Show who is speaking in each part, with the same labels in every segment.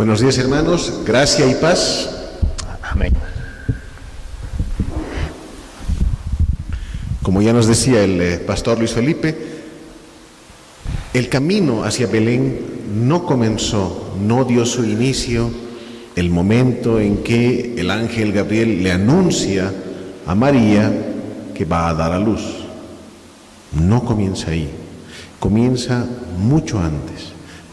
Speaker 1: Buenos días, hermanos, gracia y paz.
Speaker 2: Amén.
Speaker 1: Como ya nos decía el pastor Luis Felipe, el camino hacia Belén no comenzó, no dio su inicio el momento en que el ángel Gabriel le anuncia a María que va a dar a luz. No comienza ahí, comienza mucho antes.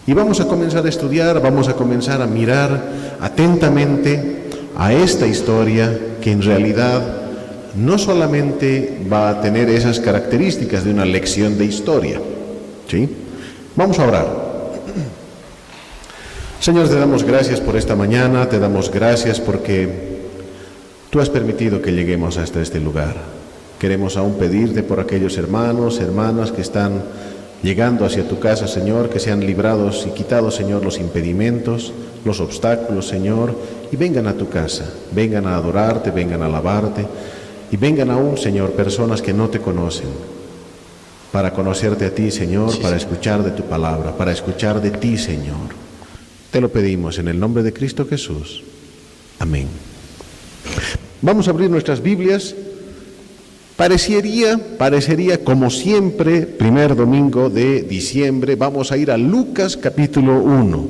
Speaker 1: Y vamos a comenzar a estudiar, vamos a comenzar a mirar atentamente a esta historia que en realidad no solamente va a tener esas características de una lección de historia, ¿sí? Vamos a orar. Señor, te damos gracias por esta mañana, te damos gracias porque tú has permitido que lleguemos hasta este lugar. Queremos aún pedirte por aquellos hermanos, hermanas que están llegando hacia tu casa, Señor, que sean librados y quitados, Señor, los impedimentos, los obstáculos, Señor, y vengan a tu casa, vengan a adorarte, vengan a alabarte, y vengan aún, Señor, personas que no te conocen, para conocerte a ti, Señor, para escuchar de tu palabra, para escuchar de ti, Señor. Te lo pedimos en el nombre de Cristo Jesús. Amén. Vamos a abrir nuestras Biblias. Parecería como siempre, primer domingo de diciembre, vamos a ir a Lucas capítulo 1.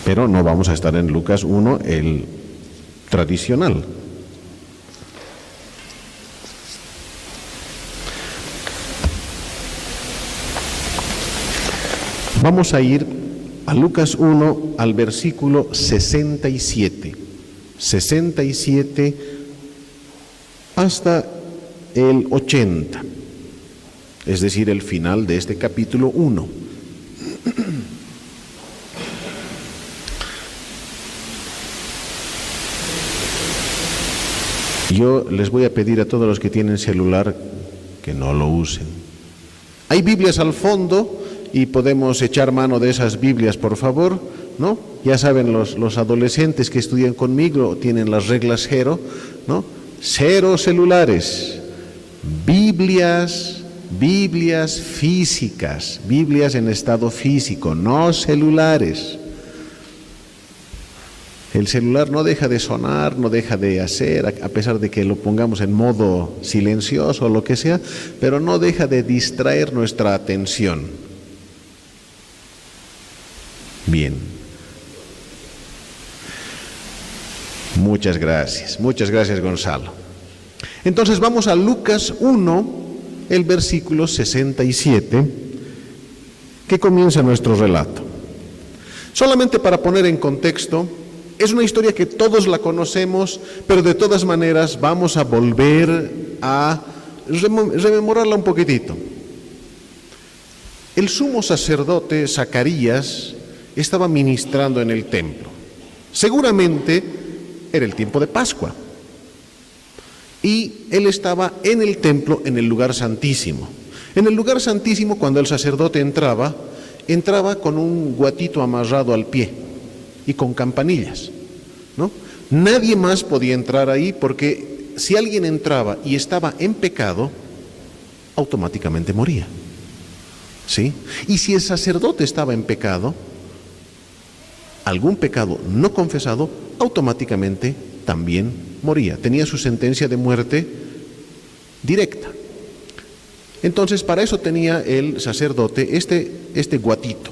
Speaker 1: Pero no vamos a estar en Lucas 1, el tradicional. Vamos a ir a Lucas 1 al versículo 67. 67 hasta el 80, es decir, el final de este capítulo 1. Yo les voy a pedir a todos los que tienen celular que no lo usen. Hay Biblias al fondo y podemos echar mano de esas Biblias, por favor, ¿no? Ya saben, los adolescentes que estudian conmigo tienen las reglas cero, ¿no? Cero celulares, Biblias físicas, Biblias en estado físico, no celulares. El celular no deja de sonar, no deja de hacer, a pesar de que lo pongamos en modo silencioso o lo que sea, pero no deja de distraer nuestra atención. Bien. Muchas gracias Gonzalo. Entonces vamos a Lucas 1, el versículo 67, que comienza nuestro relato. Solamente para poner en contexto, es una historia que todos la conocemos, pero de todas maneras vamos a volver a rememorarla un poquitito. El sumo sacerdote Zacarías estaba ministrando en el templo. Seguramente era el tiempo de Pascua. Y él estaba en el templo, en el lugar santísimo. En el lugar santísimo, cuando el sacerdote entraba con un guatito amarrado al pie y con campanillas, ¿no? Nadie más podía entrar ahí porque si alguien entraba y estaba en pecado, automáticamente moría. ¿Sí? Y si el sacerdote estaba en pecado, algún pecado no confesado, automáticamente también moría. Tenía su sentencia de muerte directa. Entonces, para eso tenía el sacerdote este guatito,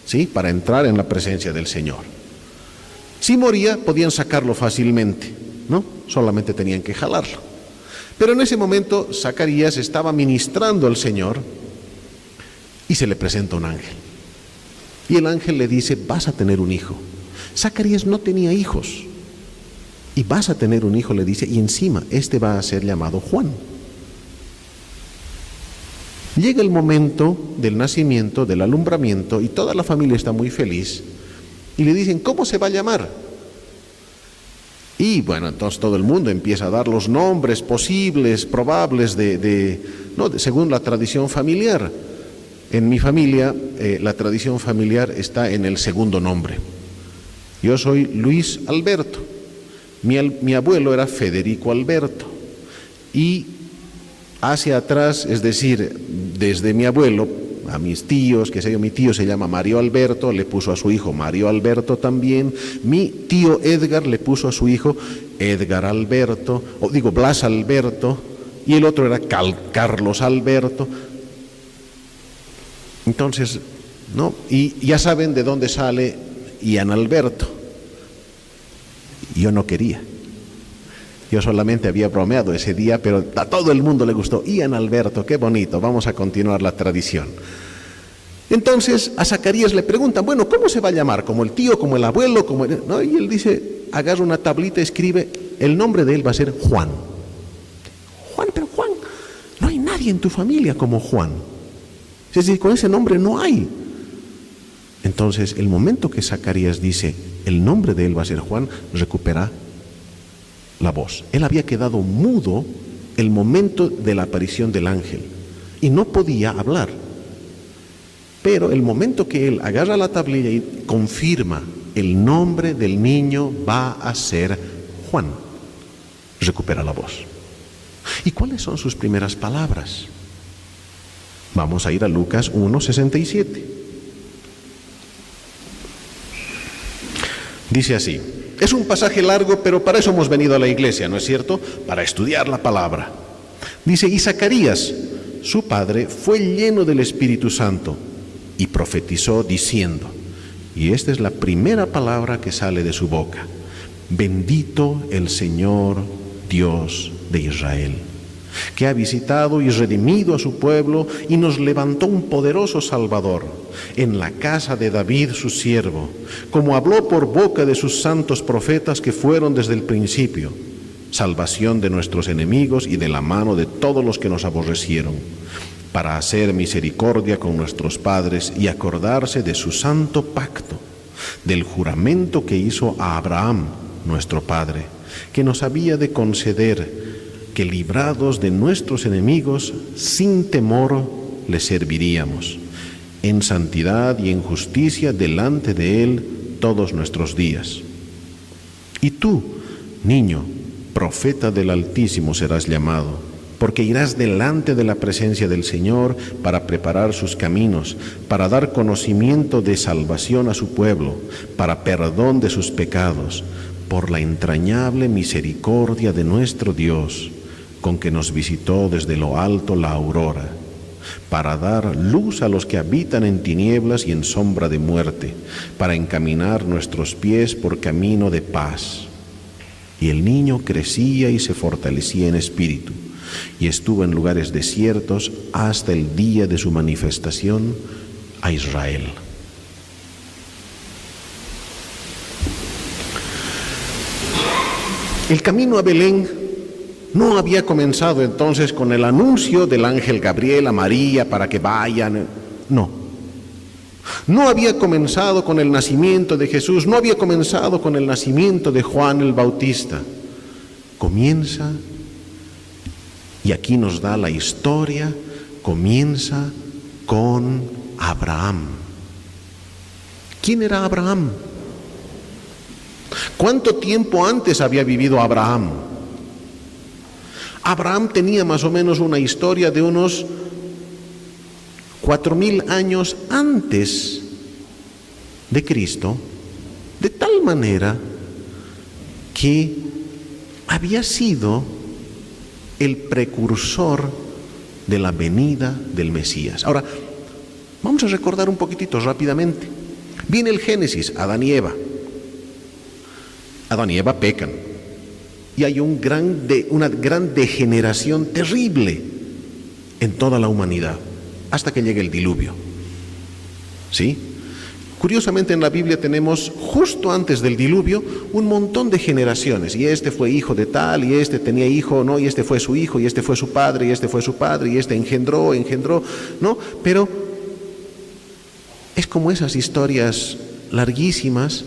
Speaker 1: ¿sí? Para entrar en la presencia del Señor. Si moría, podían sacarlo fácilmente, ¿no? Solamente tenían que jalarlo. Pero en ese momento, Zacarías estaba ministrando al Señor y se le presenta un ángel. Y el ángel le dice, vas a tener un hijo. Zacarías no tenía hijos. Y vas a tener un hijo, le dice, y encima, este va a ser llamado Juan. Llega el momento del nacimiento, del alumbramiento, y toda la familia está muy feliz. Y le dicen, ¿cómo se va a llamar? Y bueno, entonces todo el mundo empieza a dar los nombres posibles, probables, según la tradición familiar. En mi familia, la tradición familiar está en el segundo nombre. Yo soy Luis Alberto. Mi abuelo era Federico Alberto. Y hacia atrás, es decir, desde mi abuelo a mis tíos, qué sé yo, mi tío se llama Mario Alberto, le puso a su hijo Mario Alberto también, mi tío Edgar le puso a su hijo Edgar Alberto, o digo Blas Alberto, y el otro era Carlos Alberto. Entonces, ¿no? Y ya saben de dónde sale Ian Alberto. Yo no quería. Yo solamente había bromeado ese día, pero a todo el mundo le gustó. Ian Alberto, qué bonito, vamos a continuar la tradición. Entonces a Zacarías le preguntan, bueno, ¿cómo se va a llamar? ¿Como el tío, como el abuelo? ¿No? Y él dice, agarra una tablita, escribe, el nombre de él va a ser Juan. Juan, pero Juan, no hay nadie en tu familia como Juan. Es decir, con ese nombre no hay. Entonces, el momento que Zacarías dice, el nombre de él va a ser Juan, recupera la voz. Él había quedado mudo el momento de la aparición del ángel y no podía hablar. Pero el momento que él agarra la tablilla y confirma el nombre del niño va a ser Juan, recupera la voz. ¿Y cuáles son sus primeras palabras? Vamos a ir a Lucas 1:67. Dice así. Es un pasaje largo, pero para eso hemos venido a la iglesia, ¿no es cierto? Para estudiar la palabra. Dice, y Zacarías, su padre, fue lleno del Espíritu Santo y profetizó diciendo, y esta es la primera palabra que sale de su boca, bendito el Señor Dios de Israel, que ha visitado y redimido a su pueblo y nos levantó un poderoso Salvador en la casa de David su siervo, como habló por boca de sus santos profetas que fueron desde el principio, salvación de nuestros enemigos y de la mano de todos los que nos aborrecieron, para hacer misericordia con nuestros padres y acordarse de su santo pacto, del juramento que hizo a Abraham, nuestro padre, que nos había de conceder que librados de nuestros enemigos, sin temor le serviríamos, en santidad y en justicia delante de Él todos nuestros días. Y tú, niño, profeta del Altísimo serás llamado, porque irás delante de la presencia del Señor para preparar sus caminos, para dar conocimiento de salvación a su pueblo, para perdón de sus pecados, por la entrañable misericordia de nuestro Dios, con que nos visitó desde lo alto la aurora, para dar luz a los que habitan en tinieblas y en sombra de muerte, para encaminar nuestros pies por camino de paz. Y el niño crecía y se fortalecía en espíritu, y estuvo en lugares desiertos hasta el día de su manifestación a Israel. El camino a Belén no había comenzado entonces con el anuncio del ángel Gabriel a María para que vayan. No había comenzado con el nacimiento de Jesús, no había comenzado con el nacimiento de Juan el Bautista. Comienza, y aquí nos da la historia, comienza con Abraham. ¿Quién era Abraham? ¿Cuánto tiempo antes había vivido Abraham? Abraham tenía más o menos una historia de unos 4000 años antes de Cristo, de tal manera que había sido el precursor de la venida del Mesías. Ahora, vamos a recordar un poquitito rápidamente. Viene el Génesis, Adán y Eva. Adán y Eva pecan. Y hay una gran degeneración terrible en toda la humanidad, hasta que llega el diluvio. ¿Sí? Curiosamente en la Biblia tenemos justo antes del diluvio un montón de generaciones, y este fue hijo de tal, y este tenía hijo, ¿no? Y este fue su hijo, y este fue su padre, y este fue su padre, y este engendró, ¿no? Pero es como esas historias larguísimas,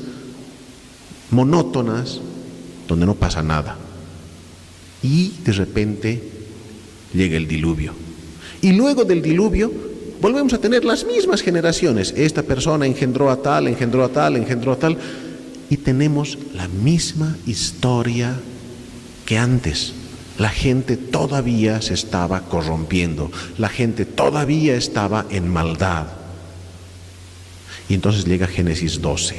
Speaker 1: monótonas, donde no pasa nada. Y de repente llega el diluvio. Y luego del diluvio volvemos a tener las mismas generaciones. Esta persona engendró a tal, engendró a tal, engendró a tal. Y tenemos la misma historia que antes. La gente todavía se estaba corrompiendo, la gente todavía estaba en maldad. Y entonces llega Génesis 12,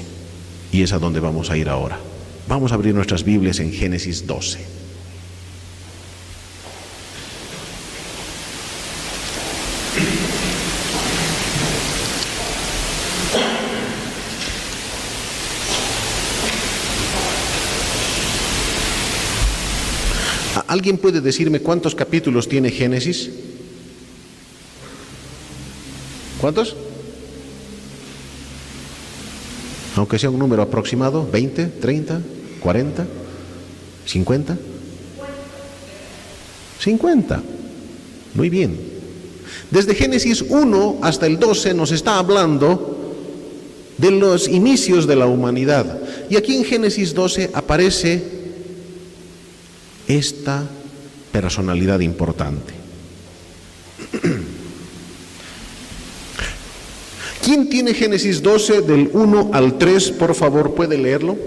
Speaker 1: y es a donde vamos a ir ahora. Vamos a abrir nuestras Biblias en Génesis 12. ¿Alguien puede decirme cuántos capítulos tiene Génesis? ¿Cuántos? Aunque sea un número aproximado, 20, 30, 40, 50. 50. Muy bien. Desde Génesis 1 hasta el 12 nos está hablando de los inicios de la humanidad. Y aquí en Génesis 12 aparece esta personalidad importante. ¿Quién tiene Génesis 12 del 1 al 3? Por favor, ¿puede leerlo?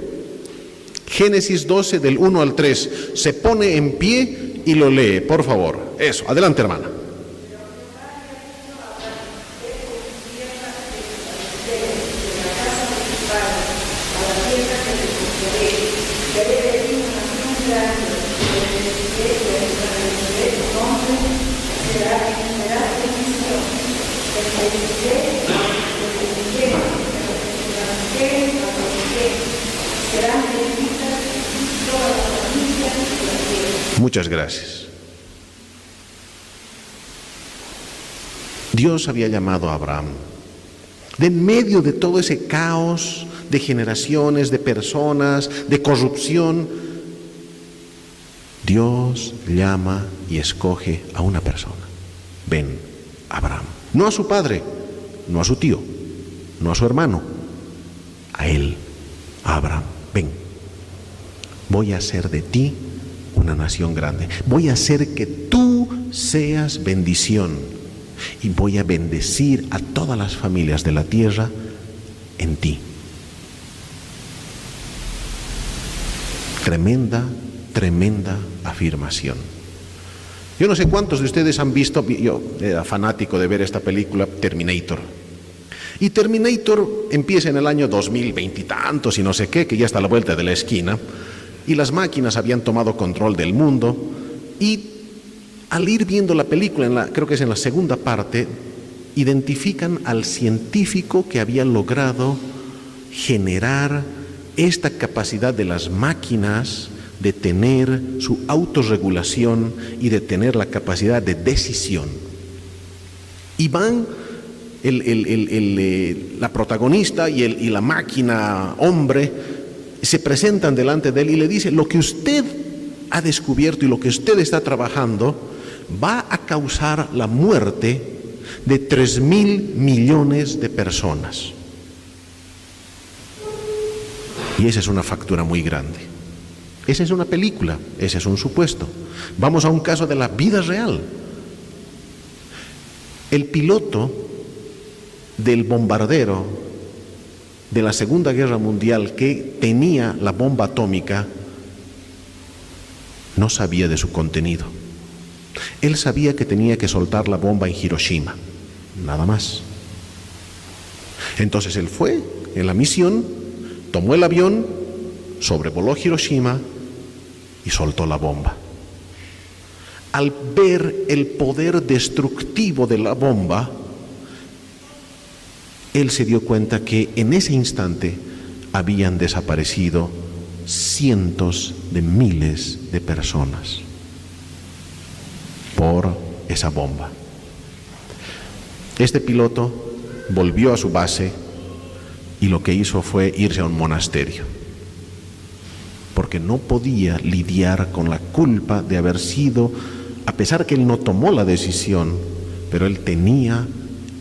Speaker 1: Génesis 12 del 1 al 3. Se pone en pie y lo lee, por favor. Eso, adelante, hermana. Muchas gracias. Dios había llamado a Abraham. De en medio de todo ese caos de generaciones, de personas, de corrupción, Dios llama y escoge a una persona. Ven, Abraham. No a su padre, no a su tío, no a su hermano, a él, a Abraham. Ven, voy a hacer de ti una nación grande. Voy a hacer que tú seas bendición y voy a bendecir a todas las familias de la tierra en ti. Tremenda, tremenda afirmación. Yo no sé cuántos de ustedes han visto, yo era fanático de ver esta película Terminator. Y Terminator empieza en el año 2020 y tantos y no sé qué, que ya está a la vuelta de la esquina. Y las máquinas habían tomado control del mundo, y al ir viendo la película, creo que es en la segunda parte, identifican al científico que había logrado generar esta capacidad de las máquinas de tener su autorregulación y de tener la capacidad de decisión. Y van la protagonista y la máquina hombre se presentan delante de él y le dice: lo que usted ha descubierto y lo que usted está trabajando va a causar la muerte de 3.000 millones de personas. Y esa es una factura muy grande. Esa es una película, ese es un supuesto. Vamos a un caso de la vida real. El piloto del bombardero de la Segunda Guerra Mundial que tenía la bomba atómica no sabía de su contenido. Él sabía que tenía que soltar la bomba en Hiroshima, nada más. Entonces él fue en la misión, tomó el avión, sobrevoló Hiroshima y soltó la bomba. Al ver el poder destructivo de la bomba, él se dio cuenta que en ese instante habían desaparecido cientos de miles de personas por esa bomba. Este piloto volvió a su base y lo que hizo fue irse a un monasterio, porque no podía lidiar con la culpa de haber sido, a pesar que él no tomó la decisión, pero él tenía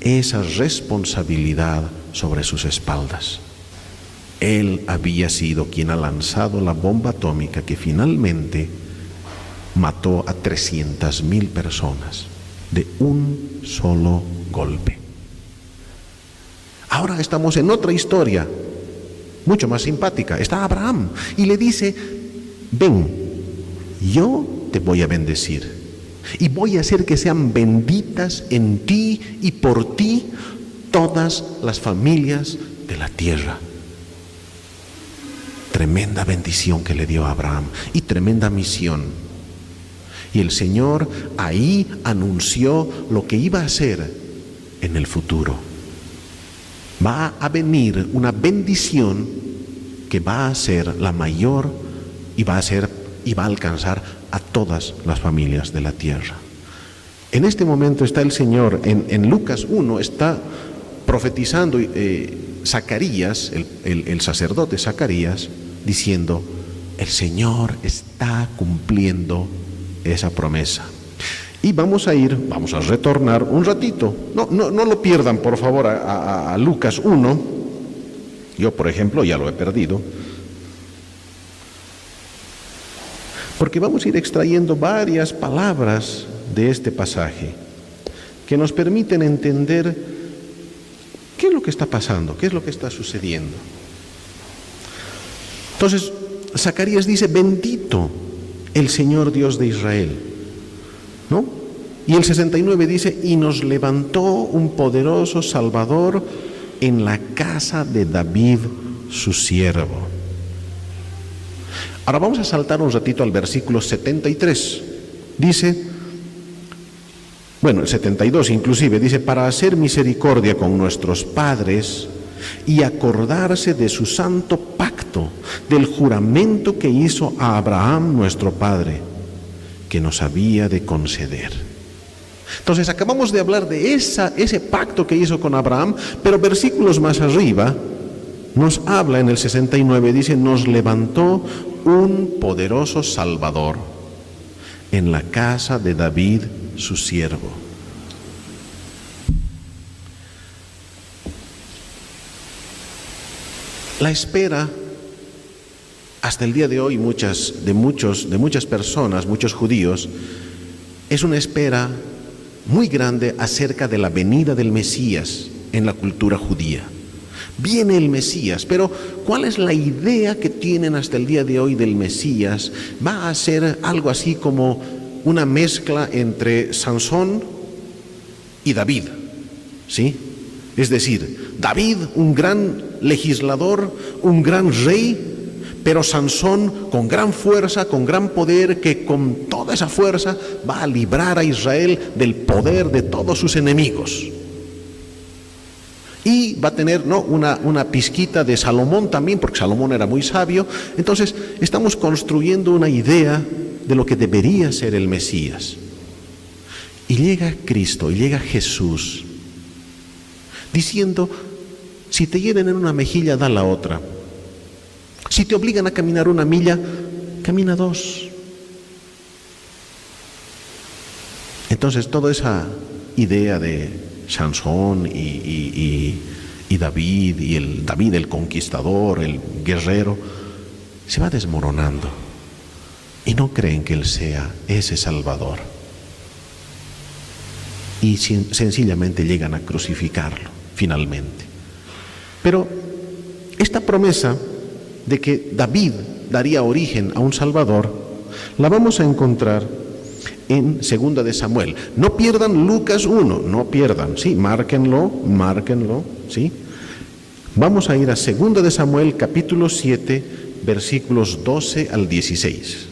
Speaker 1: esa responsabilidad sobre sus espaldas. Él había sido quien ha lanzado la bomba atómica que finalmente mató a 300.000 personas de un solo golpe. Ahora estamos en otra historia, mucho más simpática. Está Abraham y le dice: ven, yo te voy a bendecir y voy a hacer que sean benditas en ti y por ti todas las familias de la tierra. Tremenda bendición que le dio a Abraham y tremenda misión. Y el Señor ahí anunció lo que iba a hacer en el futuro. Va a venir una bendición que va a ser la mayor y va a alcanzar a todas las familias de la tierra. En este momento está el Señor, en Lucas 1, está profetizando Zacarías, el sacerdote Zacarías, diciendo, el Señor está cumpliendo esa promesa. Y vamos a retornar un ratito. No lo pierdan, por favor, a Lucas 1. Yo, por ejemplo, ya lo he perdido. Porque vamos a ir extrayendo varias palabras de este pasaje que nos permiten entender qué es lo que está pasando, qué es lo que está sucediendo. Entonces, Zacarías dice, bendito el Señor Dios de Israel, ¿no? Y el 69 dice, y nos levantó un poderoso Salvador en la casa de David, su siervo. Ahora vamos a saltar un ratito al versículo 73. Dice, bueno, el 72 inclusive, dice, para hacer misericordia con nuestros padres y acordarse de su santo pacto, del juramento que hizo a Abraham nuestro padre, que nos había de conceder. Entonces acabamos de hablar de ese pacto que hizo con Abraham, pero versículos más arriba nos habla en el 69, dice, nos levantó un poderoso Salvador en la casa de David, su siervo. La espera, hasta el día de hoy, de muchas personas, muchos judíos, es una espera muy grande acerca de la venida del Mesías en la cultura judía. Viene el Mesías, pero ¿cuál es la idea que tienen hasta el día de hoy del Mesías? Va a ser algo así como una mezcla entre Sansón y David, ¿sí? Es decir, David, un gran legislador, un gran rey, pero Sansón con gran fuerza, con gran poder, que con toda esa fuerza va a librar a Israel del poder de todos sus enemigos. Y va a tener una pizquita de Salomón también, porque Salomón era muy sabio. Entonces estamos construyendo una idea de lo que debería ser el Mesías. Y llega Cristo, y llega Jesús, diciendo, si te hieren en una mejilla, da la otra. Si te obligan a caminar una milla, camina 2. Entonces toda esa idea de Sansón y David, y el David el conquistador, el guerrero, se va desmoronando. Y no creen que Él sea ese Salvador. Y sencillamente llegan a crucificarlo, finalmente. Pero esta promesa de que David daría origen a un Salvador, la vamos a encontrar en 2 de Samuel. No pierdan Lucas 1, no pierdan, sí, márquenlo, sí. Vamos a ir a 2 de Samuel, capítulo 7, versículos 12 al 16.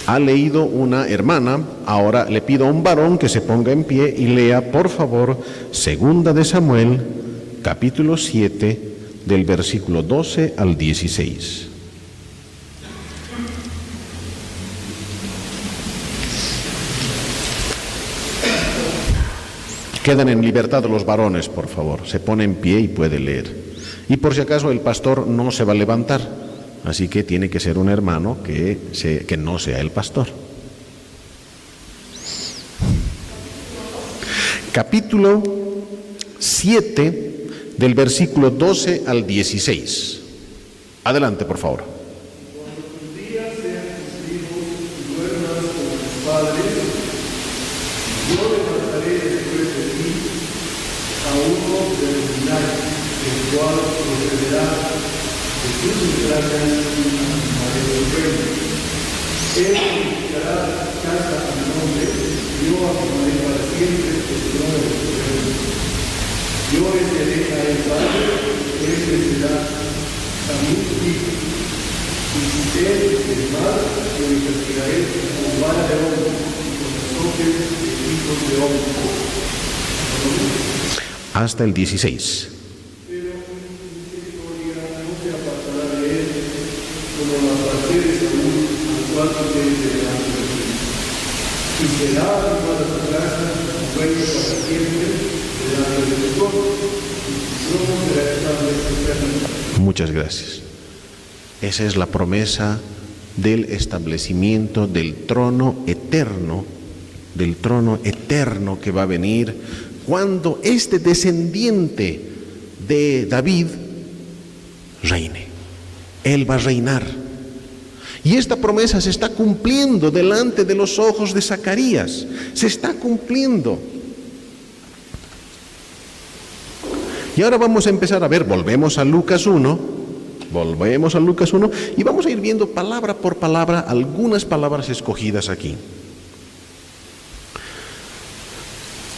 Speaker 1: Ha leído una hermana, ahora le pido a un varón que se ponga en pie y lea, por favor, 2 de Samuel, capítulo 7, del versículo 12 al 16. Quedan en libertad los varones, por favor. Se pone en pie y puede leer. Y por si acaso el pastor no se va a levantar. Así que tiene que ser un hermano que no sea el pastor. Capítulo 7, del versículo 12 al 16. Adelante, por favor.
Speaker 2: Cuando tus días sean cumplidos y duermas con tus padres, yo levantaré después de ti a uno de los sus entrañas afirmaré su reino. Él edificará casa a mi nombre, y yo afirmaré para siempre el trono de su reino. Yo le seré a él padre, él le será a mí hijo. Y si él es mal, yo le castigaré con vara de hombre y con azotes de hijos de hombre.
Speaker 1: Hasta el 16.
Speaker 2: Pero mi misericordia no se apartará de él, como la parte de Saúl, al cual quité delante de mí. Y será igual a su casa, su reino para siempre, delante de sus ojos, y su trono será estable eternamente.
Speaker 1: Muchas gracias. Esa es la promesa del establecimiento del trono eterno que va a venir cuando este descendiente de David reine. Él va a reinar. Y esta promesa se está cumpliendo delante de los ojos de Zacarías. Se está cumpliendo. Y ahora vamos a empezar a ver, volvemos a Lucas 1 y vamos a ir viendo palabra por palabra algunas palabras escogidas aquí.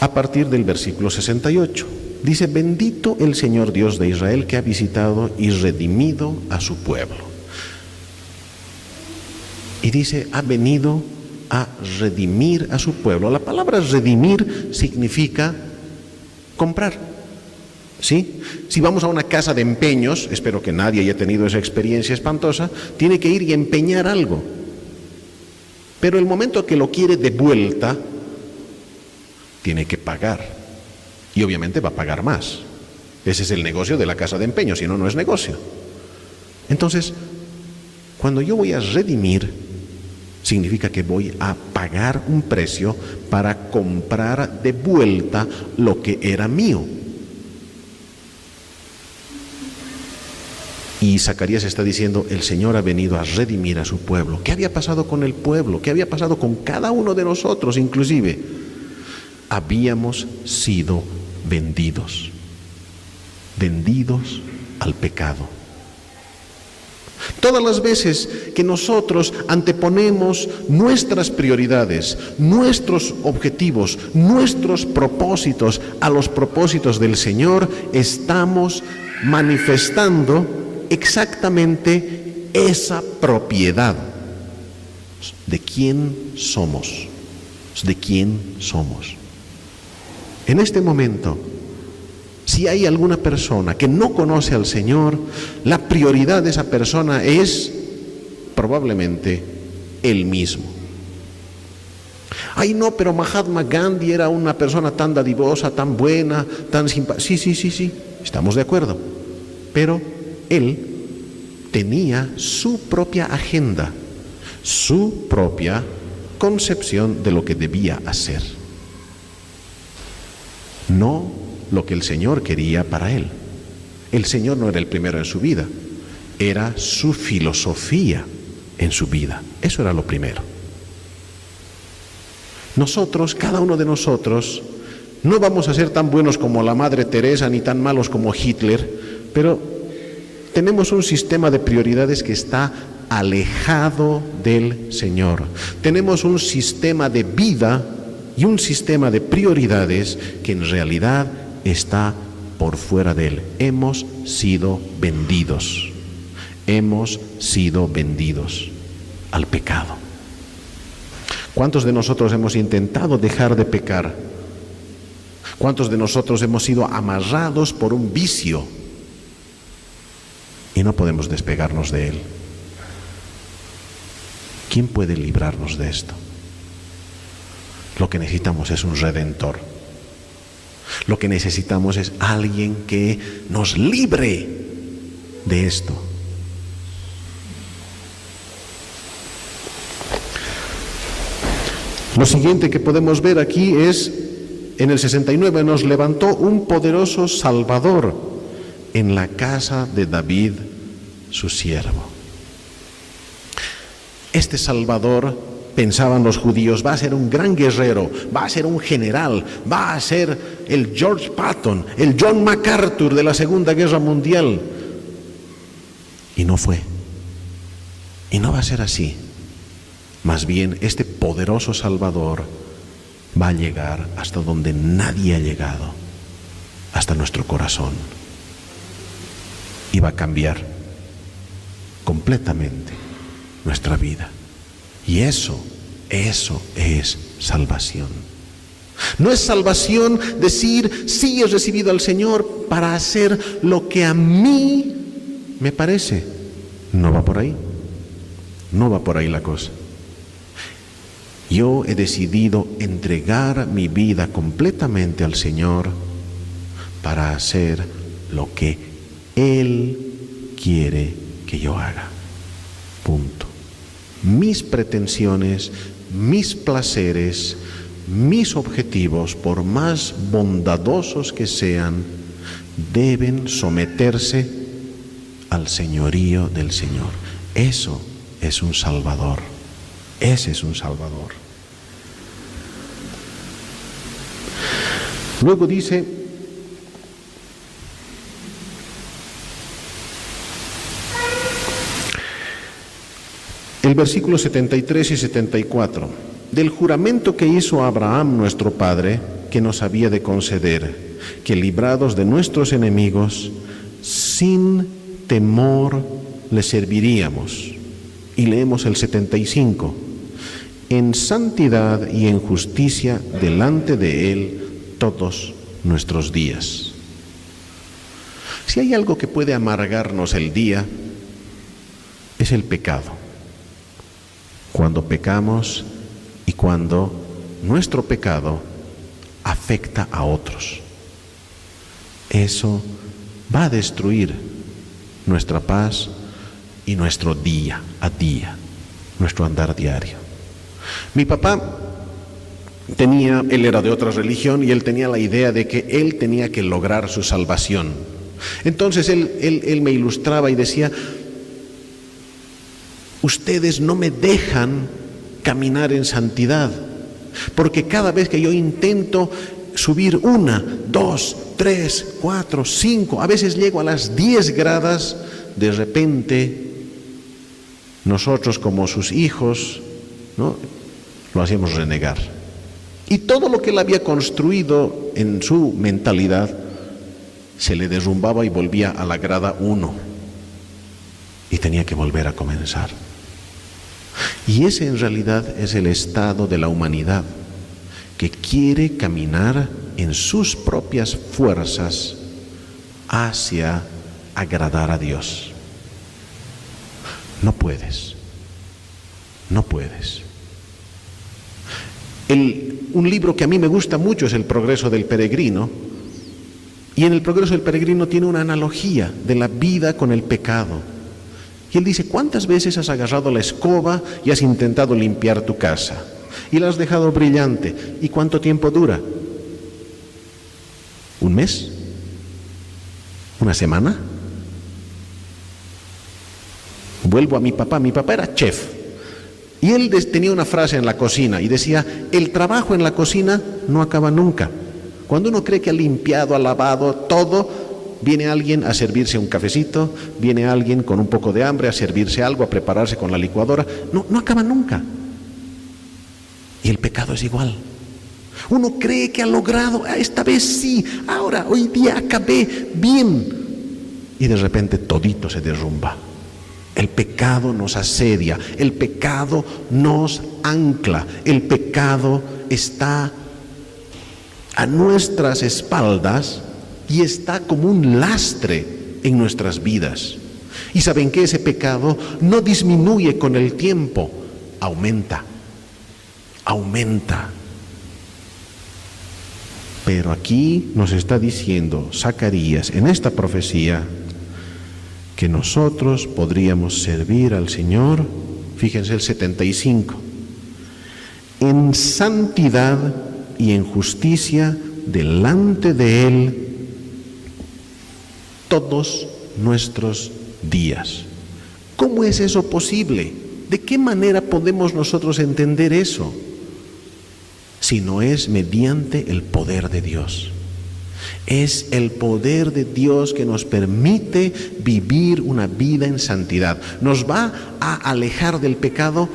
Speaker 1: A partir del versículo 68, dice: bendito el Señor Dios de Israel, que ha visitado y redimido a su pueblo. Y dice, ha venido a redimir a su pueblo. La palabra redimir significa comprar. ¿Sí? Si vamos a una casa de empeños, espero que nadie haya tenido esa experiencia espantosa, tiene que ir y empeñar algo. Pero el momento que lo quiere de vuelta, tiene que pagar. Y obviamente va a pagar más. Ese es el negocio de la casa de empeños, si no, no es negocio. Entonces, cuando yo voy a redimir, significa que voy a pagar un precio para comprar de vuelta lo que era mío. Y Zacarías está diciendo, el Señor ha venido a redimir a su pueblo. ¿Qué había pasado con el pueblo? ¿Qué había pasado con cada uno de nosotros inclusive? Habíamos sido vendidos al pecado. Todas las veces que nosotros anteponemos nuestras prioridades, nuestros objetivos, nuestros propósitos a los propósitos del Señor, estamos manifestando exactamente esa propiedad de quién somos, En este momento, si hay alguna persona que no conoce al Señor, la prioridad de esa persona es probablemente Él mismo. Ay, no, pero Mahatma Gandhi era una persona tan dadivosa, tan buena, tan simpática. Sí, estamos de acuerdo. Pero él tenía su propia agenda, su propia concepción de lo que debía hacer. No lo que el Señor quería para él. El Señor no era el primero en su vida, era su filosofía en su vida. Eso era lo primero. Nosotros, cada uno de nosotros, no vamos a ser tan buenos como la Madre Teresa ni tan malos como Hitler, pero tenemos un sistema de prioridades que está alejado del Señor. Tenemos un sistema de vida y un sistema de prioridades que en realidad está por fuera de Él. Hemos sido vendidos al pecado. ¿Cuántos de nosotros hemos intentado dejar de pecar? ¿Cuántos de nosotros hemos sido amarrados por un vicio y no podemos despegarnos de él? ¿Quién puede librarnos de esto? Lo que necesitamos es un redentor. Lo que necesitamos es alguien que nos libre de esto. Lo siguiente que podemos ver aquí es, en el 69, nos levantó un poderoso Salvador en la casa de David, su siervo. Este Salvador, pensaban los judíos, va a ser un gran guerrero, va a ser un general, va a ser el George Patton, el John MacArthur de la Segunda Guerra Mundial. Y no fue. Y no va a ser así. Más bien, este poderoso Salvador va a llegar hasta donde nadie ha llegado, hasta nuestro corazón. Y va a cambiar completamente nuestra vida. Y eso es salvación. No es salvación decir, sí, he recibido al Señor para hacer lo que a mí me parece. No va por ahí. No va por ahí la cosa. Yo he decidido entregar mi vida completamente al Señor para hacer lo que Él quiere que yo haga. Punto. Mis pretensiones, mis placeres, mis objetivos, por más bondadosos que sean, deben someterse al señorío del Señor. Eso es un Salvador. Ese es un Salvador. Luego dice, el versículo 73 y 74, del juramento que hizo Abraham nuestro padre, que nos había de conceder, que librados de nuestros enemigos, sin temor le serviríamos. Y leemos el 75, en santidad y en justicia delante de Él todos nuestros días. Si hay algo que puede amargarnos el día, es el pecado. Cuando pecamos y cuando nuestro pecado afecta a otros. Eso va a destruir nuestra paz y nuestro día a día, nuestro andar diario. Mi papá él era de otra religión y él tenía la idea de que él tenía que lograr su salvación. Entonces él me ilustraba y decía, ustedes no me dejan caminar en santidad, porque cada vez que yo intento subir 1, 2, 3, 4, 5, a veces llego a las 10 gradas, de repente nosotros como sus hijos, ¿no?, lo hacíamos renegar. Y todo lo que él había construido en su mentalidad se le derrumbaba y volvía a la grada 1 y tenía que volver a comenzar. Y ese en realidad es el estado de la humanidad, que quiere caminar en sus propias fuerzas hacia agradar a Dios. No puedes. No puedes. Un libro que a mí me gusta mucho es El Progreso del Peregrino, y en El Progreso del Peregrino tiene una analogía de la vida con el pecado. Y él dice, ¿cuántas veces has agarrado la escoba y has intentado limpiar tu casa? Y la has dejado brillante. ¿Y cuánto tiempo dura? ¿Un mes? ¿Una semana? Vuelvo a mi papá era chef. Y él tenía una frase en la cocina y decía, el trabajo en la cocina no acaba nunca. Cuando uno cree que ha limpiado, ha lavado todo, viene alguien a servirse un cafecito, viene alguien con un poco de hambre a servirse algo, a prepararse con la licuadora. No acaba nunca. Y el pecado es igual. Uno cree que ha logrado, esta vez sí, ahora, hoy día acabé bien. Y de repente todito se derrumba. El pecado nos asedia, el pecado nos ancla, el pecado está a nuestras espaldas y está como un lastre en nuestras vidas. Y saben que ese pecado no disminuye con el tiempo, aumenta. Pero aquí nos está diciendo Zacarías en esta profecía que nosotros podríamos servir al Señor, fíjense el 75, en santidad y en justicia delante de Él todos nuestros días. ¿Cómo es eso posible? ¿De qué manera podemos nosotros entender eso? Si no es mediante el poder de Dios. Es el poder de Dios que nos permite vivir una vida en santidad. ¿Nos va a alejar del pecado?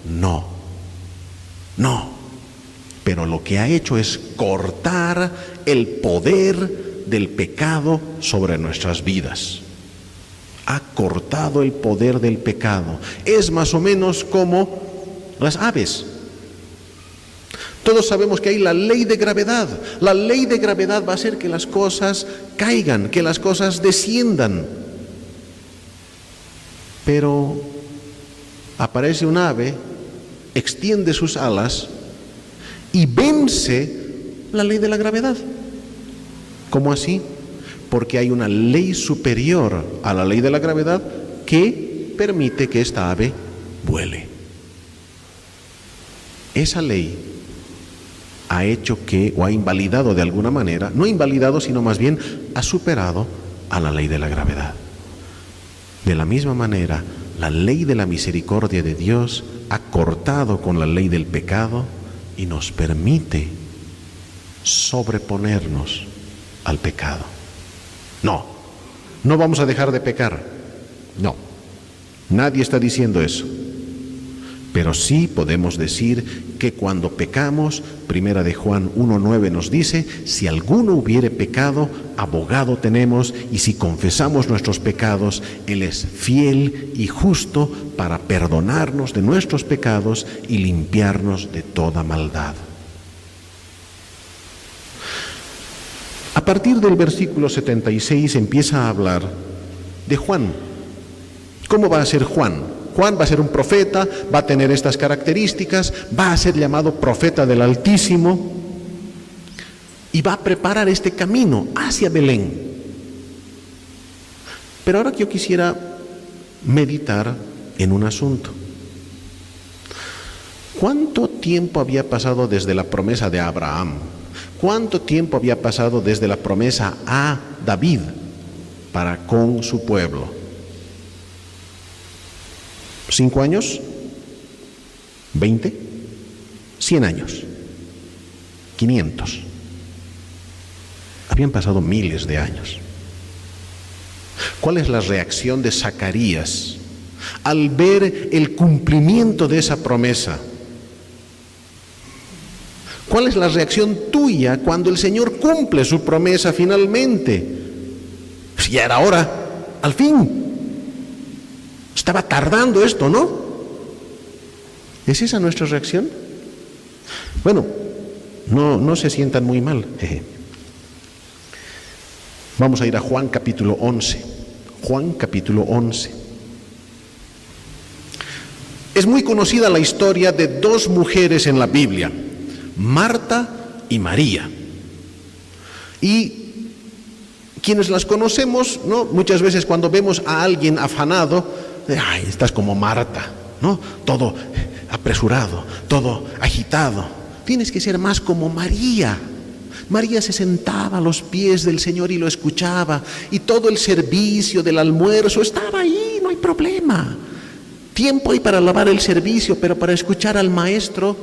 Speaker 1: No. Pero lo que ha hecho es cortar el poder del pecado sobre nuestras vidas. Ha cortado el poder del pecado. Es más o menos como las aves. Todos sabemos que hay la ley de gravedad. La ley de gravedad va a hacer que las cosas caigan, que las cosas desciendan. Pero aparece un ave, extiende sus alas y vence la ley de la gravedad. ¿Cómo así? Porque hay una ley superior a la ley de la gravedad que permite que esta ave vuele. Esa ley ha hecho que, o ha invalidado de alguna manera, no invalidado, sino más bien ha superado a la ley de la gravedad. De la misma manera, la ley de la misericordia de Dios ha cortado con la ley del pecado y nos permite sobreponernos al pecado. No vamos a dejar de pecar. No, nadie está diciendo eso. Pero sí podemos decir que cuando pecamos, Primera de Juan 1:9 nos dice, si alguno hubiere pecado, abogado tenemos, y si confesamos nuestros pecados, Él es fiel y justo para perdonarnos de nuestros pecados y limpiarnos de toda maldad. A partir del versículo 76 empieza a hablar de Juan. ¿Cómo va a ser Juan? Juan va a ser un profeta, va a tener estas características, va a ser llamado profeta del Altísimo y va a preparar este camino hacia Belén. Pero ahora yo quisiera meditar en un asunto. ¿Cuánto tiempo había pasado desde la promesa de Abraham? ¿Cuánto tiempo había pasado desde la promesa a David para con su pueblo? ¿5 años? ¿20? ¿100 años? ¿500? Habían pasado miles de años. ¿Cuál es la reacción de Zacarías al ver el cumplimiento de esa promesa? ¿Cuál es la reacción tuya cuando el Señor cumple su promesa finalmente? Ya era hora, al fin. Estaba tardando esto, ¿no? ¿Es esa nuestra reacción? Bueno, no se sientan muy mal. Vamos a ir a Juan capítulo 11. Juan capítulo 11. Es muy conocida la historia de 2 mujeres en la Biblia, Marta y María. Y quienes las conocemos, ¿no? Muchas veces cuando vemos a alguien afanado, ay, estás como Marta, ¿no? Todo apresurado, todo agitado. Tienes que ser más como María. María se sentaba a los pies del Señor y lo escuchaba, y todo el servicio del almuerzo estaba ahí, no hay problema. Tiempo hay para alabar el servicio, pero para escuchar al Maestro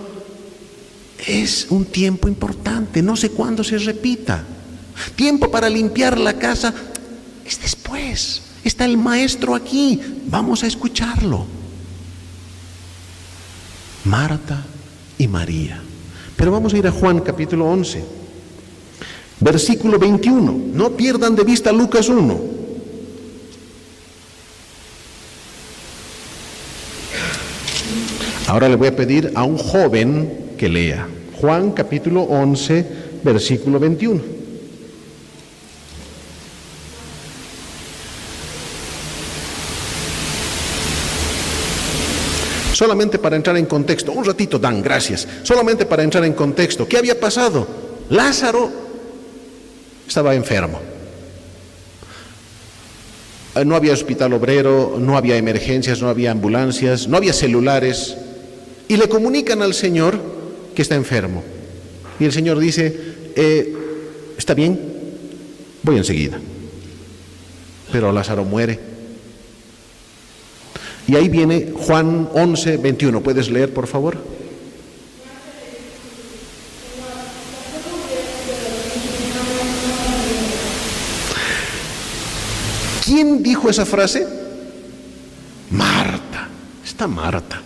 Speaker 1: es un tiempo importante, no sé cuándo se repita. Tiempo para limpiar la casa es después. Está el Maestro aquí, vamos a escucharlo. Marta y María. Pero vamos a ir a Juan capítulo 11, versículo 21. No pierdan de vista Lucas 1. Ahora le voy a pedir a un joven que lea. Juan capítulo 11, versículo 21. Solamente para entrar en contexto, un ratito Dan, gracias. Solamente para entrar en contexto, ¿qué había pasado? Lázaro estaba enfermo. No había hospital obrero, no había emergencias, no había ambulancias, no había celulares. Y le comunican al Señor que está enfermo. Y el Señor dice, ¿está bien? Voy enseguida. Pero Lázaro muere. Y ahí viene Juan 11, 21. ¿Puedes leer, por favor? ¿Quién dijo esa frase? Marta. Está Marta.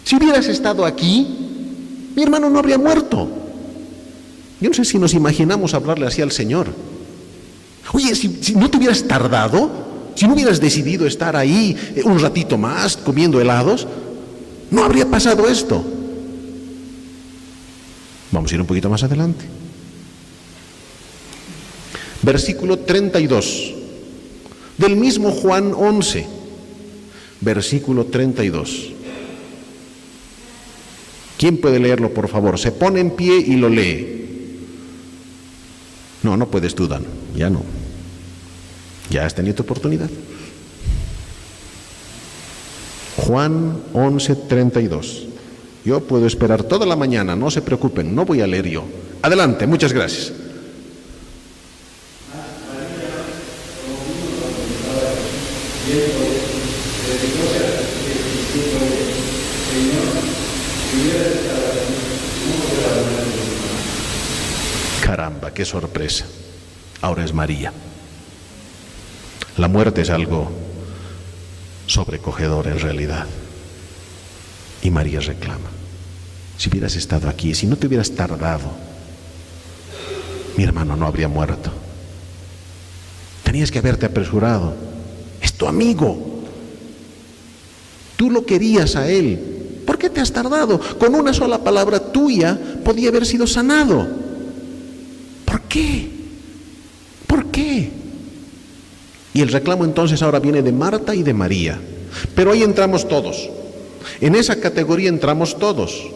Speaker 1: Si hubieras estado aquí, mi hermano no habría muerto. Yo no sé si nos imaginamos hablarle así al Señor. Oye, si no te hubieras tardado, si no hubieras decidido estar ahí un ratito más comiendo helados, no habría pasado esto. Vamos a ir un poquito más adelante. Versículo 32. Del mismo Juan 11. Versículo 32. ¿Quién puede leerlo, por favor? Se pone en pie y lo lee. No puedes tú, Dan. Ya no. Ya has tenido tu oportunidad. Juan 11:32. Yo puedo esperar toda la mañana, no se preocupen, no voy a leer yo. Adelante, muchas gracias. Caramba, qué sorpresa. Ahora es María. La muerte es algo sobrecogedor en realidad. Y María reclama: si hubieras estado aquí, si no te hubieras tardado, mi hermano no habría muerto. Tenías que haberte apresurado. Es tu amigo. Tú lo querías a él. ¿Por qué te has tardado? Con una sola palabra tuya podía haber sido sanado. ¿Por qué? ¿Por qué? Y el reclamo entonces ahora viene de Marta y de María. Pero ahí entramos todos. En esa categoría entramos todos.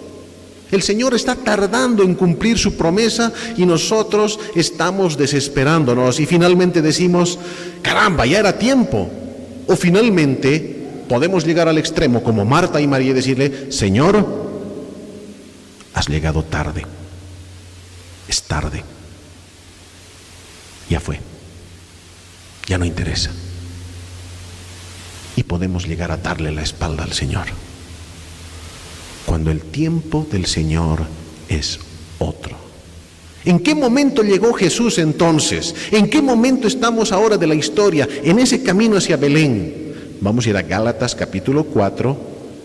Speaker 1: El Señor está tardando en cumplir su promesa y nosotros estamos desesperándonos y finalmente decimos: caramba, ya era tiempo. O finalmente podemos llegar al extremo como Marta y María y decirle: Señor, has llegado tarde. Es tarde. Ya fue. Ya no interesa. Y podemos llegar a darle la espalda al Señor. Cuando el tiempo del Señor es otro. ¿En qué momento llegó Jesús entonces? ¿En qué momento estamos ahora de la historia? En ese camino hacia Belén. Vamos a ir a Gálatas capítulo 4,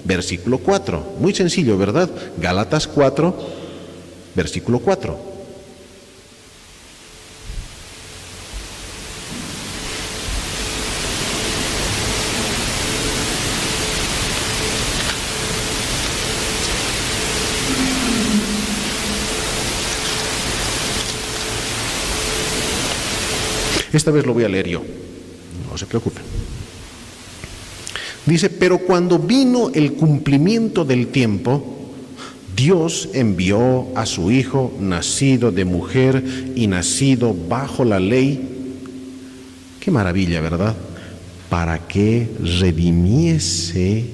Speaker 1: versículo 4. Muy sencillo, ¿verdad? Gálatas 4, versículo 4. Esta vez lo voy a leer yo, no se preocupen. Dice: pero cuando vino el cumplimiento del tiempo, Dios envió a su Hijo, nacido de mujer y nacido bajo la ley. Qué maravilla, ¿verdad? Para que redimiese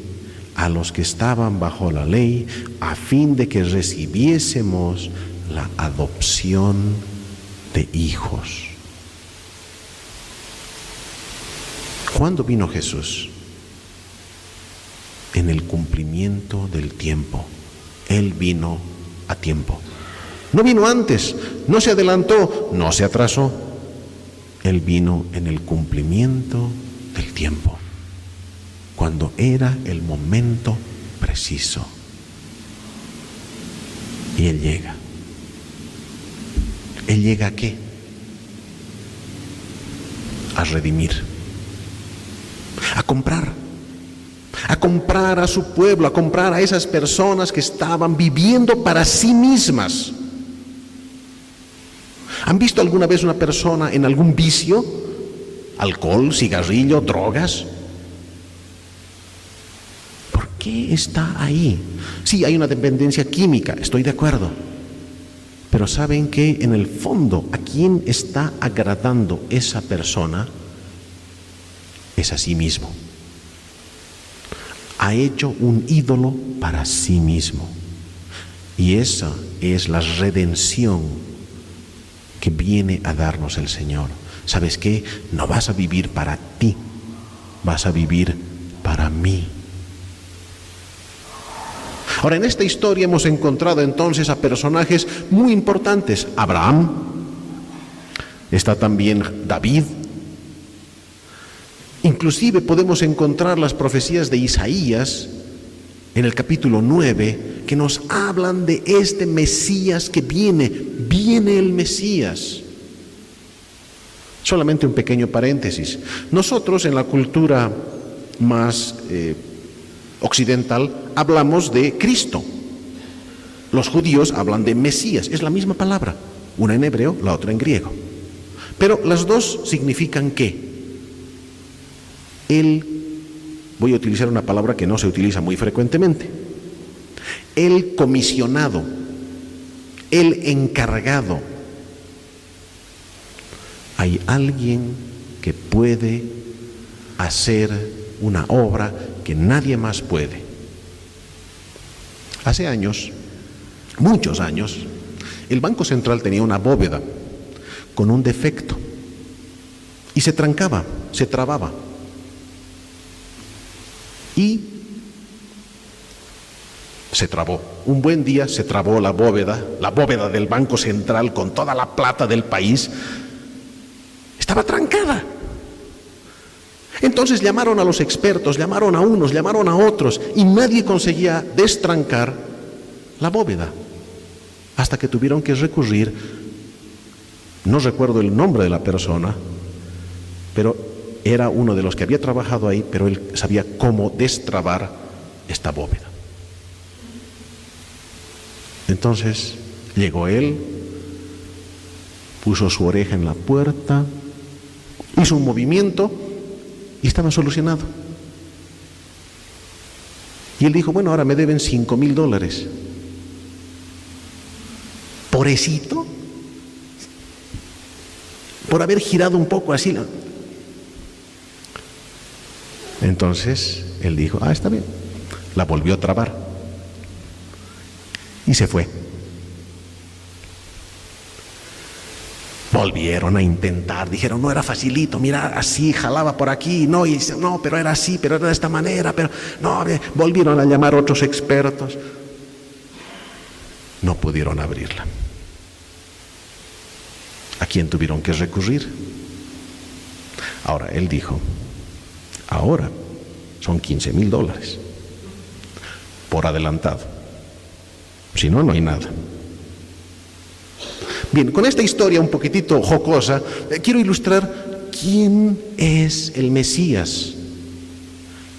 Speaker 1: a los que estaban bajo la ley, a fin de que recibiésemos la adopción de hijos. ¿Cuándo vino Jesús? En el cumplimiento del tiempo. Él vino a tiempo. No vino antes, no se adelantó, no se atrasó. Él vino en el cumplimiento del tiempo, cuando era el momento preciso. Y Él llega. ¿Él llega a qué? A redimir. A comprar a su pueblo, a comprar a esas personas que estaban viviendo para sí mismas. ¿Han visto alguna vez una persona en algún vicio? Alcohol, cigarrillo, drogas. ¿Por qué está ahí? Sí, hay una dependencia química, estoy de acuerdo. Pero ¿saben qué? En el fondo, ¿a quién está agradando esa persona? Es a sí mismo. Ha hecho un ídolo para sí mismo. Y esa es la redención que viene a darnos el Señor. ¿Sabes qué? No vas a vivir para ti, vas a vivir para mí. Ahora, en esta historia hemos encontrado entonces a personajes muy importantes. Abraham, está también David, Inclusive podemos encontrar las profecías de Isaías en el capítulo 9 que nos hablan de este Mesías que viene el Mesías. Solamente un pequeño paréntesis. Nosotros en la cultura más occidental hablamos de Cristo. Los judíos hablan de Mesías, es la misma palabra, una en hebreo, la otra en griego. Pero las dos significan que voy a utilizar una palabra que no se utiliza muy frecuentemente, el comisionado, el encargado. Hay alguien que puede hacer una obra que nadie más puede. Hace años, muchos años, el Banco Central tenía una bóveda con un defecto y se trancaba, se trababa. Y se trabó. Un buen día se trabó la bóveda del Banco Central con toda la plata del país. Estaba trancada. Entonces llamaron a los expertos, llamaron a unos, llamaron a otros, y nadie conseguía destrancar la bóveda. Hasta que tuvieron que recurrir, no recuerdo el nombre de la persona, pero era uno de los que había trabajado ahí, pero él sabía cómo destrabar esta bóveda. Entonces llegó él, puso su oreja en la puerta, hizo un movimiento y estaba solucionado. Y él dijo, bueno, ahora me deben $5,000. Pobrecito, por haber girado un poco así. Entonces él dijo, está bien. La volvió a trabar y se fue. Volvieron a intentar, dijeron, no era facilito, mira, así, jalaba por aquí, no, y dice, no, pero era así, pero era de esta manera, pero no, volvieron a llamar a otros expertos. No pudieron abrirla. ¿A quién tuvieron que recurrir? Ahora, él dijo, ahora son $15,000 por adelantado. Si no, no hay nada. Bien, con esta historia un poquitito jocosa, quiero ilustrar quién es el Mesías.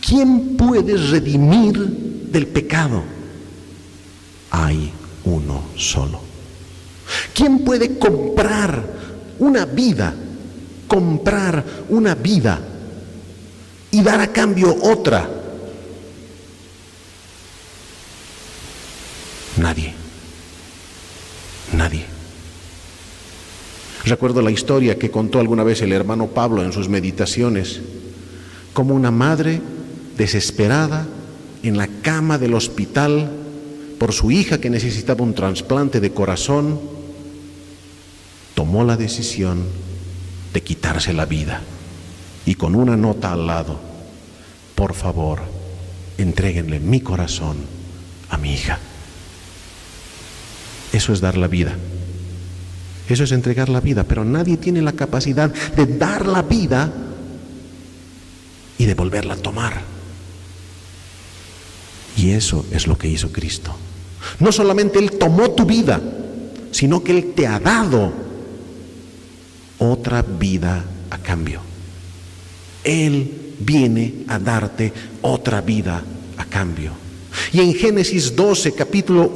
Speaker 1: ¿Quién puede redimir del pecado? Hay uno solo. ¿Quién puede comprar una vida? Comprar una vida y dar a cambio otra. Nadie. Recuerdo la historia que contó alguna vez el hermano Pablo en sus meditaciones, como una madre desesperada en la cama del hospital por su hija que necesitaba un trasplante de corazón, tomó la decisión de quitarse la vida y con una nota al lado, por favor, entréguenle mi corazón a mi hija. Eso es dar la vida. Eso es entregar la vida, pero nadie tiene la capacidad de dar la vida y de volverla a tomar. Y eso es lo que hizo Cristo. No solamente Él tomó tu vida, sino que Él te ha dado otra vida a cambio. Él viene a darte otra vida a cambio. Y en Génesis capítulo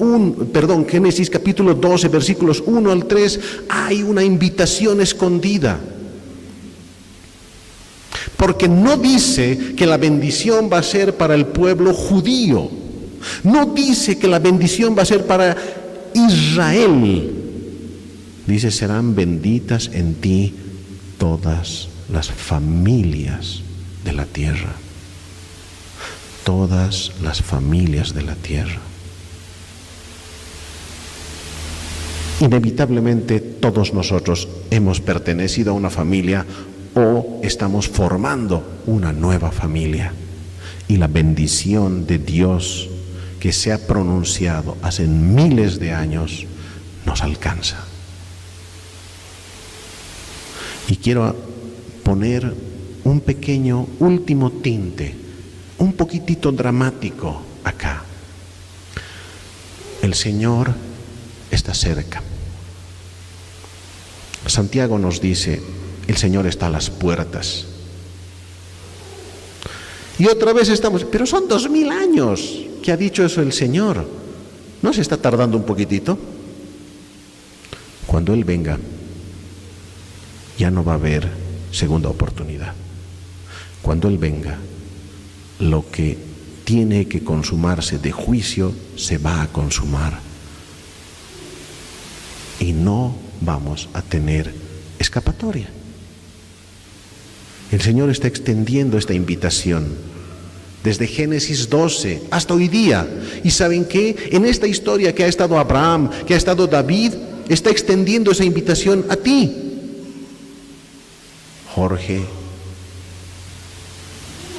Speaker 1: 12, versículos 1 al 3, hay una invitación escondida. Porque no dice que la bendición va a ser para el pueblo judío. No dice que la bendición va a ser para Israel. Dice, serán benditas en ti todas las familias de la tierra. Todas las familias de la tierra. Inevitablemente todos nosotros hemos pertenecido a una familia o estamos formando una nueva familia. Y la bendición de Dios que se ha pronunciado hace miles de años nos alcanza. Y quiero poner un pequeño último tinte, un poquitito dramático acá. El Señor está cerca. Santiago nos dice, el Señor está a las puertas. Y otra vez estamos, pero son 2000 años que ha dicho eso el Señor. ¿No se está tardando un poquitito? Cuando Él venga, ya no va a haber segunda oportunidad. Cuando Él venga, lo que tiene que consumarse de juicio se va a consumar. Y no vamos a tener escapatoria. El Señor está extendiendo esta invitación desde Génesis 12 hasta hoy día. ¿Y saben qué? En esta historia que ha estado Abraham, que ha estado David, está extendiendo esa invitación a ti. Jorge,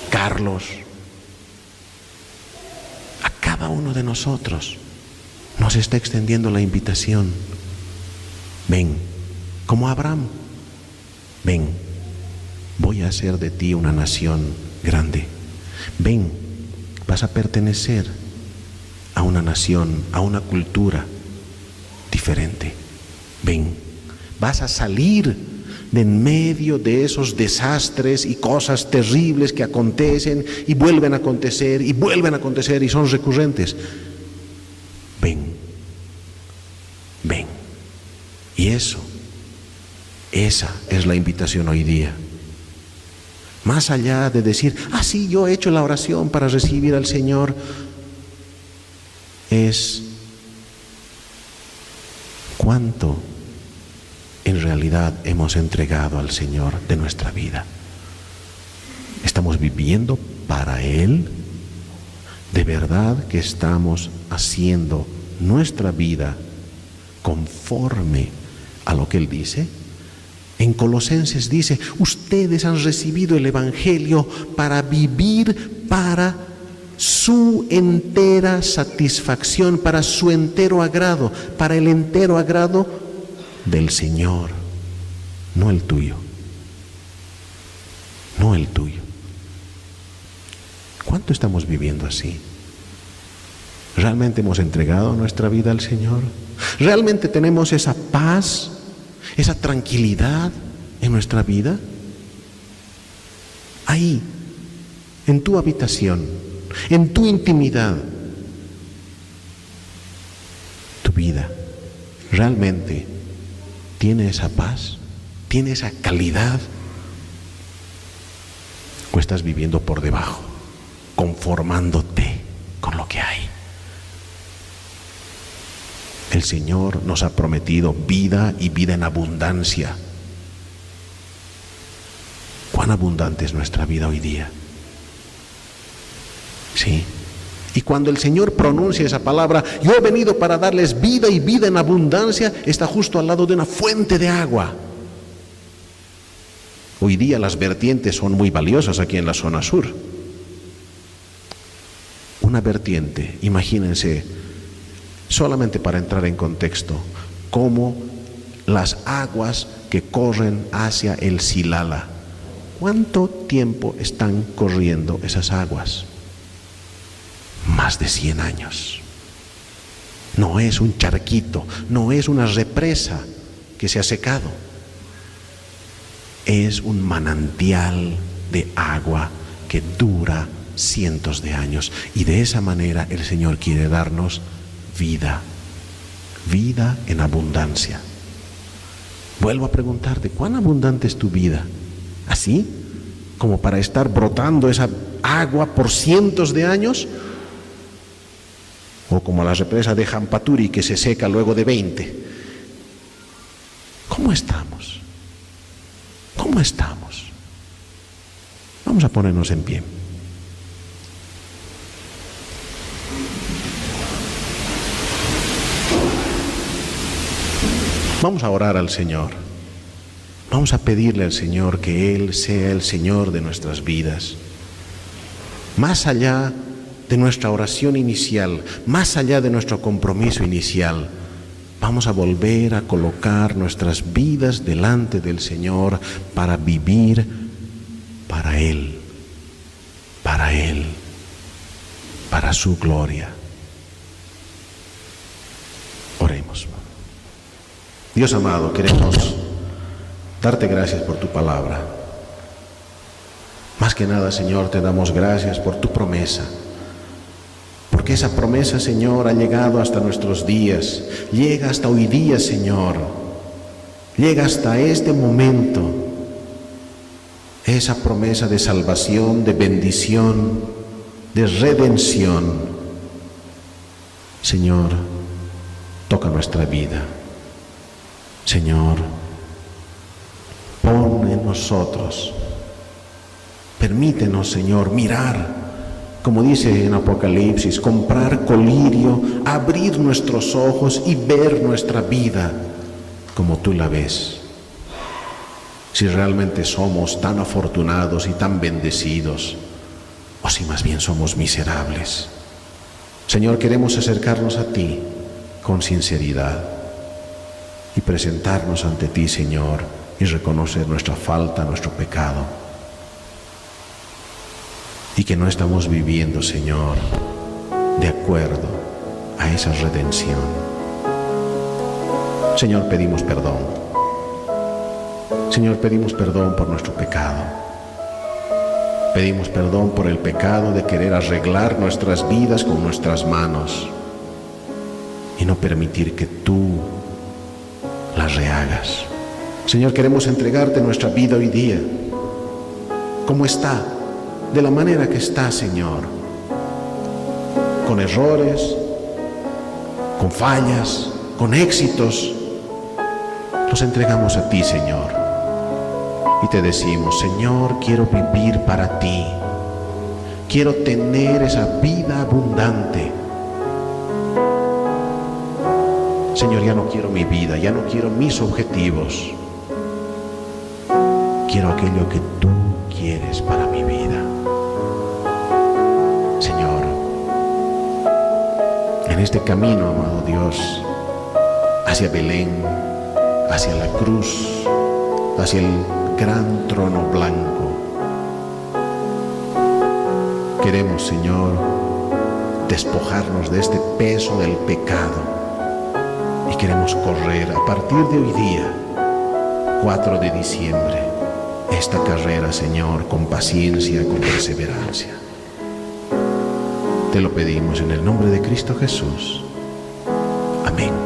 Speaker 1: Carlos, a cada uno de nosotros nos está extendiendo la invitación. Ven, como Abraham, ven, voy a hacer de ti una nación grande. Ven, vas a pertenecer a una nación, a una cultura diferente. Ven, vas a salir de en medio de esos desastres y cosas terribles que acontecen y vuelven a acontecer y vuelven a acontecer y son recurrentes. Ven, ven. Y esa es la invitación hoy día. Más allá de decir, sí, yo he hecho la oración para recibir al Señor, es cuánto en realidad hemos entregado al Señor de nuestra vida. ¿Estamos viviendo para Él? ¿De verdad que estamos haciendo nuestra vida conforme a lo que Él dice? En Colosenses dice, ustedes han recibido el Evangelio para vivir para su entera satisfacción, para su entero agrado, para el entero agrado del Señor, no el tuyo, no el tuyo. ¿Cuánto estamos viviendo así? ¿Realmente hemos entregado nuestra vida al Señor? ¿Realmente tenemos esa paz, esa tranquilidad en nuestra vida? Ahí, en tu habitación, en tu intimidad, tu vida realmente tiene esa paz, tiene esa calidad, o estás viviendo por debajo, conformándote con lo que hay. El Señor nos ha prometido vida y vida en abundancia. ¿Cuán abundante es nuestra vida hoy día? Sí. Y cuando el Señor pronuncia esa palabra, yo he venido para darles vida y vida en abundancia, está justo al lado de una fuente de agua. Hoy día las vertientes son muy valiosas aquí en la zona sur. Una vertiente, imagínense, solamente para entrar en contexto, como las aguas que corren hacia el Silala. ¿Cuánto tiempo están corriendo esas aguas? Más de 100 años. No es un charquito, no es una represa que se ha secado. Es un manantial de agua que dura cientos de años. Y de esa manera el Señor quiere darnos vida, vida en abundancia. Vuelvo a preguntarte, ¿cuán abundante es tu vida? ¿Así? ¿Como para estar brotando esa agua por cientos de años? ¿O como la represa de Jampaturi que se seca luego de 20? ¿Cómo estamos? ¿Cómo estamos? Vamos a ponernos en pie. Vamos a orar al Señor. Vamos a pedirle al Señor que Él sea el Señor de nuestras vidas. Más allá de nuestra oración inicial, más allá de nuestro compromiso inicial, vamos a volver a colocar nuestras vidas delante del Señor para vivir para para Él, para su gloria. Oremos. Dios amado, queremos darte gracias por tu palabra. Más que nada, Señor, te damos gracias por tu promesa. Porque esa promesa, Señor, ha llegado hasta nuestros días. Llega hasta hoy día, Señor. Llega hasta este momento. Esa promesa de salvación, de bendición, de redención. Señor, toca nuestra vida. Señor, pon en nosotros. Permítenos, Señor, mirar, como dice en Apocalipsis, comprar colirio, abrir nuestros ojos y ver nuestra vida como tú la ves. Si realmente somos tan afortunados y tan bendecidos, o si más bien somos miserables. Señor, queremos acercarnos a ti con sinceridad y presentarnos ante ti, Señor, y reconocer nuestra falta, nuestro pecado, y que no estamos viviendo, Señor, de acuerdo a esa redención. Señor, pedimos perdón. Señor, pedimos perdón por nuestro pecado. Pedimos perdón por el pecado de querer arreglar nuestras vidas con nuestras manos y no permitir que tú las rehagas. Señor, queremos entregarte nuestra vida hoy día, como está, de la manera que está, Señor, con errores, con fallas, con éxitos. Los entregamos a ti, Señor, y te decimos: Señor, quiero vivir para ti, quiero tener esa vida abundante. Señor, ya no quiero mi vida, ya no quiero mis objetivos, quiero aquello que tú quieres para mi vida. Señor, en este camino, amado Dios, hacia Belén, hacia la cruz, hacia el gran trono blanco, queremos, Señor, despojarnos de este peso del pecado y queremos correr a partir de hoy día, 4 de diciembre, esta carrera, Señor, con paciencia, con perseverancia. Te lo pedimos en el nombre de Cristo Jesús. Amén.